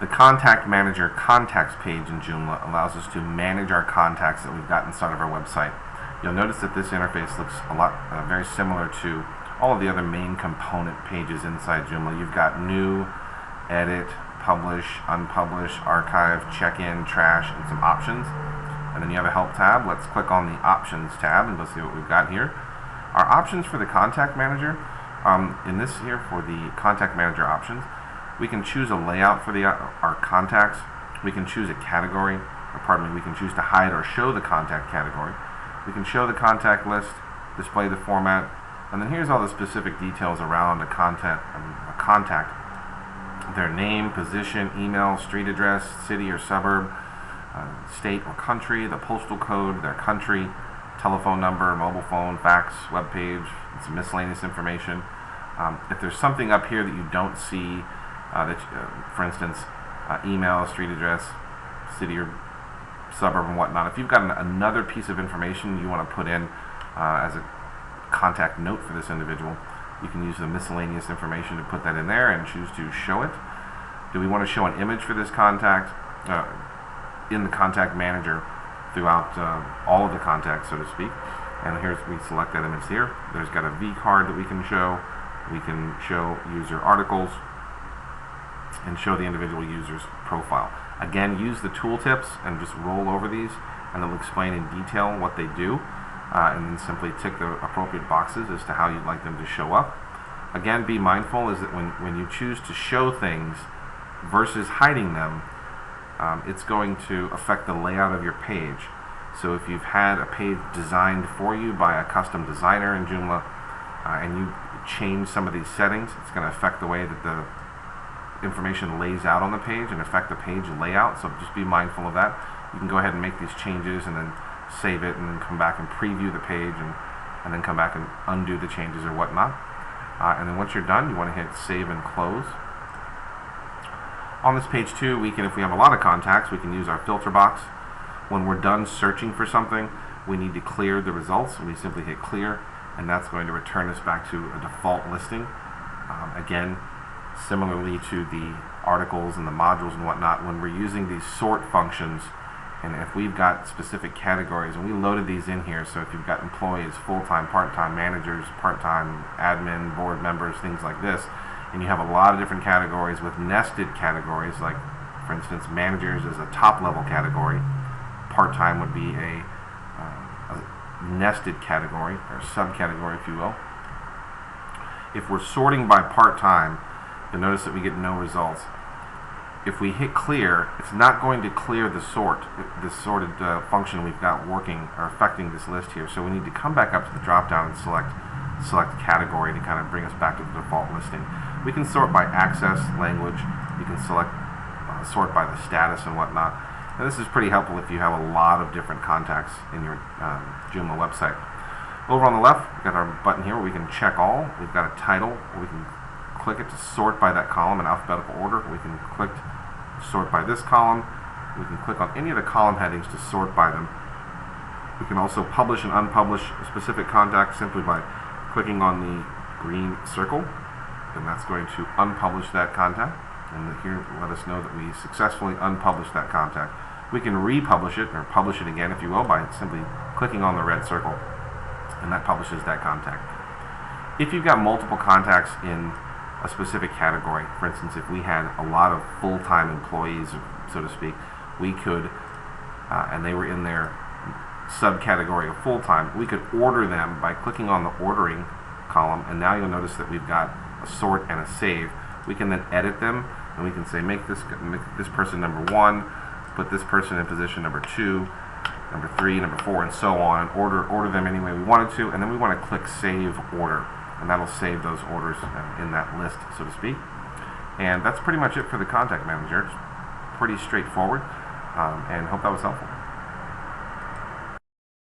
The Contact Manager contacts page in Joomla allows us to manage our contacts that we've got inside of our website. You'll notice that this interface looks a lot very similar to all of the other main component pages inside Joomla. You've got new, edit, publish, unpublish, archive, check-in, trash, and some options. And then you have a help tab. Let's click on the options tab and let's see what we've got here. Our options for the Contact Manager, in this here for the Contact Manager options, we can choose a layout for our contacts. We can choose a category, we can choose to hide or show the contact category. We can show the contact list, display the format, and then here's all the specific details around a contact. Their name, position, email, street address, city or suburb, state or country, the postal code, their country, telephone number, mobile phone, fax, web page, some miscellaneous information. If there's something up here that you don't see, for instance, email, street address, city or suburb and whatnot, if you've got another piece of information you want to put in as a contact note for this individual, you can use the miscellaneous information to put that in there and choose to show it. Do we want to show an image for this contact in the Contact Manager throughout all of the contacts, so to speak? And we select that image here. There's got a V card that we can show. We can show user articles and show the individual user's profile. Again, use the tooltips and just roll over these, and they'll explain in detail what they do, and then simply tick the appropriate boxes as to how you'd like them to show up. Again, be mindful is that when you choose to show things versus hiding them, it's going to affect the layout of your page. So if you've had a page designed for you by a custom designer in Joomla, and you change some of these settings, it's going to affect the way that the information lays out on the page and affect the page layout. So just be mindful of that. You can go ahead and make these changes and then save it and then come back and preview the page and then come back and undo the changes or whatnot. And then once you're done, you want to hit save and close. On this page too, if we have a lot of contacts, we can use our filter box. When we're done searching for something, we need to clear the results. We simply hit clear, and that's going to return us back to a default listing. Again, similarly to the articles and the modules and whatnot, when we're using these sort functions, and if we've got specific categories, and we loaded these in here, so if you've got employees, full-time, part-time, managers, part-time, admin, board members, things like this, and you have a lot of different categories with nested categories, like for instance managers is a top-level category, part-time would be a nested category, or subcategory if you will. If we're sorting by part-time, you'll notice that we get no results. If we hit clear, it's not going to clear the sorted function we've got working or affecting this list here. So we need to come back up to the drop-down and select category to kind of bring us back to the default listing. We can sort by access, language. You can select sort by the status and whatnot. And this is pretty helpful if you have a lot of different contacts in your Joomla website. Over on the left, we've got our button here where we can check all. We've got a title where we can click it to sort by that column in alphabetical order. We can click to sort by this column. We can click on any of the column headings to sort by them. We can also publish and unpublish a specific contact simply by clicking on the green circle, and that's going to unpublish that contact. And here let us know that we successfully unpublished that contact. We can republish it, or publish it again if you will, by simply clicking on the red circle, and that publishes that contact. If you've got multiple contacts in a specific category, for instance if we had a lot of full-time employees, so to speak, we could, and they were in their subcategory of full-time, we could order them by clicking on the ordering column, and now you'll notice that we've got a sort and a save. We can then edit them, and we can say make this person number 1, put this person in position number 2, number 3, number 4, and so on, and order them any way we wanted to, and then we want to click Save Order, and that'll save those orders in that list, so to speak. And that's pretty much it for the Contact Manager. It's pretty straightforward, and hope that was helpful.